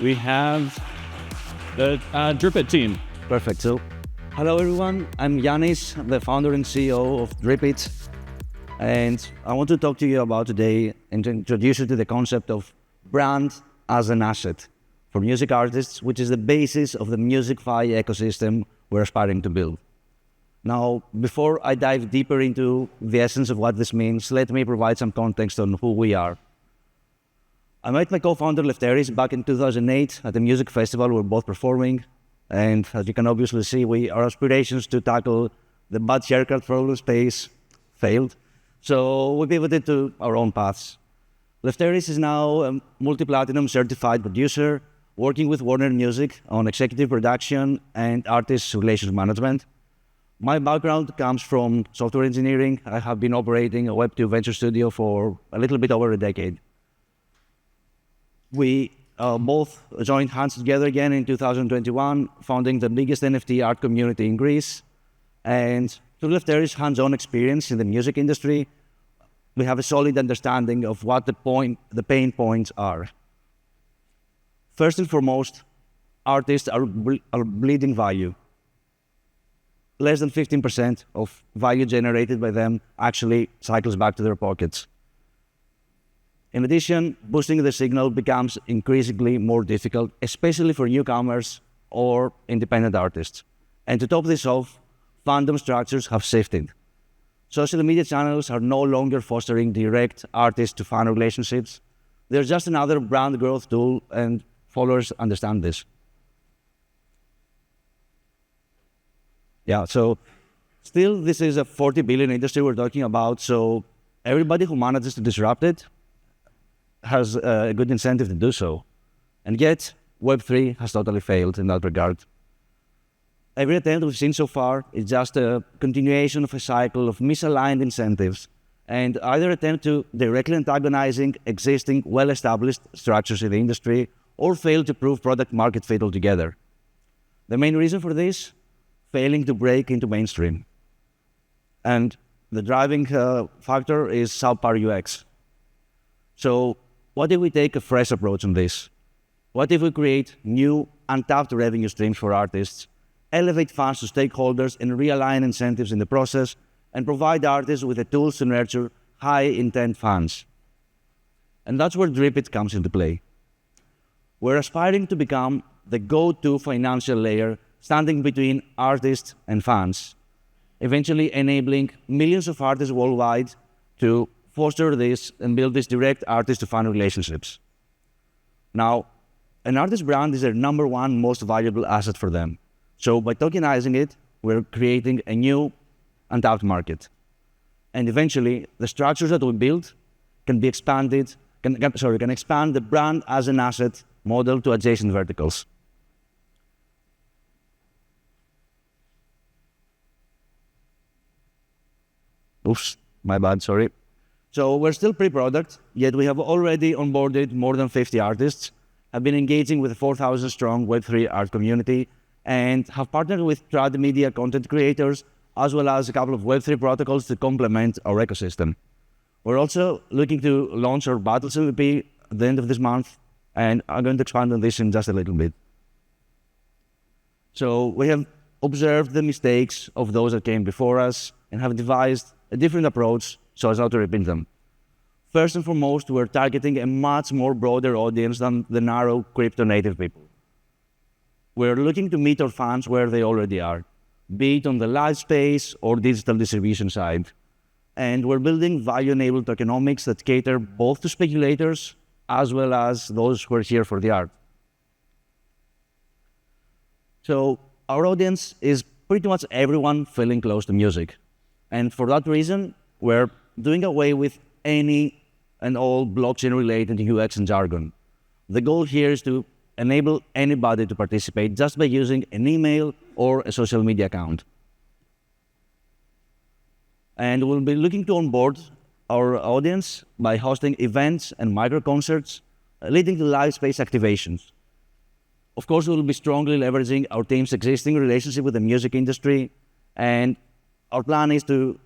we have the Dripit team. Perfect. So, hello everyone. I'm Yanis, the founder and CEO of Dripit, and I want to talk to you about today and to introduce you to the concept of brand as an asset for music artists, which is the basis of the MusicFi ecosystem we're aspiring to build. Now, before I dive deeper into the essence of what this means, let me provide some context on who we are. I met my co-founder Lefteris back in 2008 at a music festival we were both performing. And as you can obviously see, our aspirations to tackle the bad haircut problem space failed. So we pivoted to our own paths. Lefteris is now a multi-platinum certified producer, working with Warner Music on executive production and artist relations management. My background comes from software engineering. I have been operating a Web2 venture studio for a little bit over a decade. We both joined hands together again in 2021, founding the biggest NFT art community in Greece. And through Lefteris' hands-on experience in the music industry, we have a solid understanding of what the pain points are. First and foremost, artists are bleeding value. Less than 15% of value generated by them actually cycles back to their pockets. In addition, boosting the signal becomes increasingly more difficult, especially for newcomers or independent artists. And to top this off, fandom structures have shifted. Social media channels are no longer fostering direct artist-to-fan relationships. They're just another brand growth tool, and followers understand this. Yeah, so still, this is a 40 billion industry we're talking about, so everybody who manages to disrupt it has a good incentive to do so. And yet, Web3 has totally failed in that regard. Every attempt we've seen so far is just a continuation of a cycle of misaligned incentives and either attempt to directly antagonizing existing well-established structures in the industry or fail to prove product market fit altogether. The main reason for this, failing to break into mainstream. And the driving factor is subpar UX. So what if we take a fresh approach on this? What if we create new, untapped revenue streams for artists, elevate fans to stakeholders and realign incentives in the process, and provide artists with the tools to nurture high-intent fans? And that's where Dripit comes into play. We're aspiring to become the go-to financial layer standing between artists and fans, eventually enabling millions of artists worldwide to foster this and build these direct artist-to-fan relationships. Now, an artist brand is their number one most valuable asset for them. So by tokenizing it, we're creating a new untapped market. And eventually, the structures that we build can be expanded, can expand the brand as an asset model to adjacent verticals. Oops, my bad, sorry. So we're still pre-product, yet we have already onboarded more than 50 artists, have been engaging with a 4,000 strong Web3 art community, and have partnered with trad media content creators, as well as a couple of Web3 protocols to complement our ecosystem. We're also looking to launch our Battles MVP at the end of this month, and I'm going to expand on this in just a little bit. So we have observed the mistakes of those that came before us and have devised a different approach so as not to repeat them. First and foremost, we're targeting a much more broader audience than the narrow crypto-native people. We're looking to meet our fans where they already are, be it on the live space or digital distribution side. And we're building value-enabled tokenomics that cater both to speculators as well as those who are here for the art. So our audience is pretty much everyone feeling close to music. And for that reason, we're doing away with any and all blockchain-related UX and jargon. The goal here is to enable anybody to participate just by using an email or a social media account. And we'll be looking to onboard our audience by hosting events and micro-concerts, leading to live space activations. Of course, we'll be strongly leveraging our team's existing relationship with the music industry, and our plan is to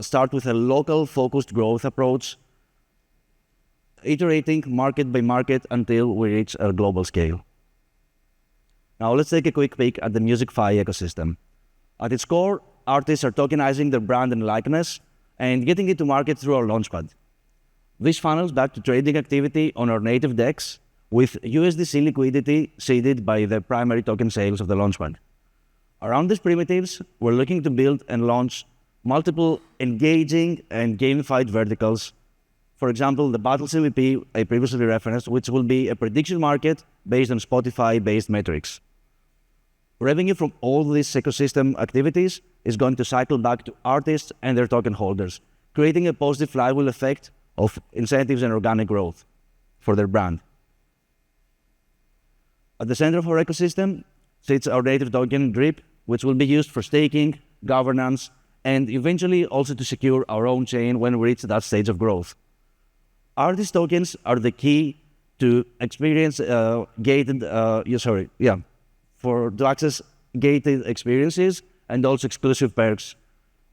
start with a local focused growth approach, iterating market by market until we reach a global scale. Now let's take a quick peek at the MusicFi ecosystem. At its core, artists are tokenizing their brand and likeness and getting it to market through our Launchpad. This funnels back to trading activity on our native DEX with USDC liquidity seeded by the primary token sales of the Launchpad. Around these primitives, we're looking to build and launch multiple engaging and gamified verticals. For example, the Battles MVP I previously referenced, which will be a prediction market based on Spotify-based metrics. Revenue from all these ecosystem activities is going to cycle back to artists and their token holders, creating a positive flywheel effect of incentives and organic growth for their brand. At the center of our ecosystem sits our native token, Drip, which will be used for staking, governance, and eventually also to secure our own chain when we reach that stage of growth. Artist tokens are the key to experience to access gated experiences and also exclusive perks.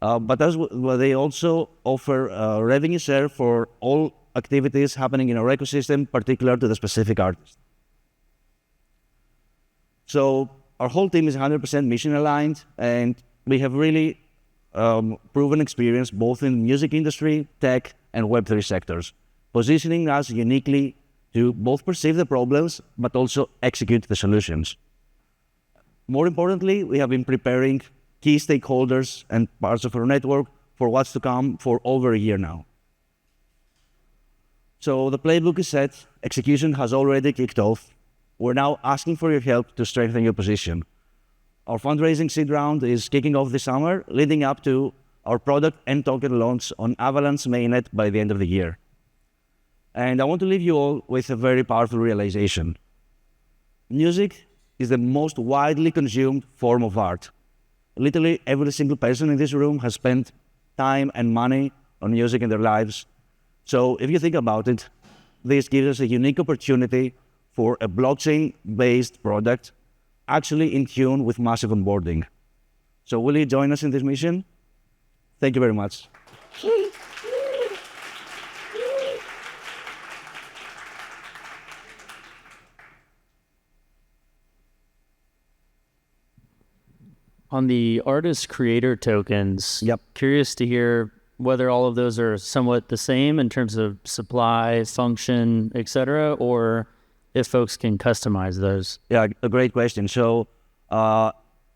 But they also offer revenue share for all activities happening in our ecosystem, particular to the specific artist. So our whole team is 100% mission aligned, and we have really proven experience both in music industry, tech, and Web3 sectors, positioning us uniquely to both perceive the problems, but also execute the solutions. More importantly, we have been preparing key stakeholders and parts of our network for what's to come for over a year now. So the playbook is set, execution has already kicked off. We're now asking for your help to strengthen your position. Our fundraising seed round is kicking off this summer, leading up to our product and token launch on Avalanche mainnet by the end of the year. And I want to leave you all with a very powerful realization. Music is the most widely consumed form of art. Literally every single person in this room has spent time and money on music in their lives. So if you think about it, this gives us a unique opportunity for a blockchain-based product actually in tune with massive onboarding. So will you join us in this mission? Thank you very much. On the artist creator tokens, Yep. Curious to hear whether all of those are somewhat the same in terms of supply, function, etc., or if folks can customize those. Yeah, a great question. So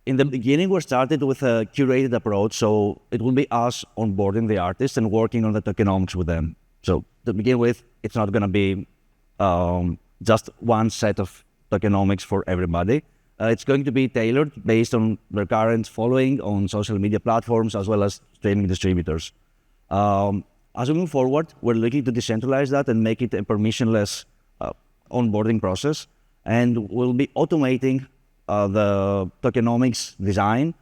in the beginning, we started with a curated approach. So it will be us onboarding the artists and working on the tokenomics with them. So to begin with, it's not going to be just one set of tokenomics for everybody. It's going to be tailored based on their current following on social media platforms as well as streaming distributors. As we move forward, we're looking to decentralize that and make it a permissionless onboarding process. And we'll be automating the tokenomics design,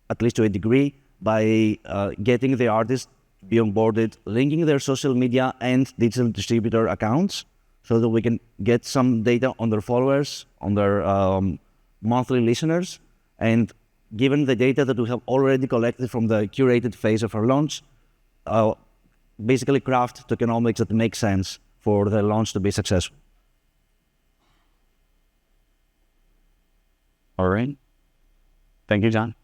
at least to a degree, by getting the artists to be onboarded, linking their social media and digital distributor accounts so that we can get some data on their followers, on their monthly listeners, and given the data that we have already collected from the curated phase of our launch, basically craft tokenomics that make sense for the launch to be successful. All right. Thank you, John.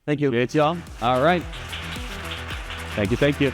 Thank you. Great, y'all. All right. Thank you.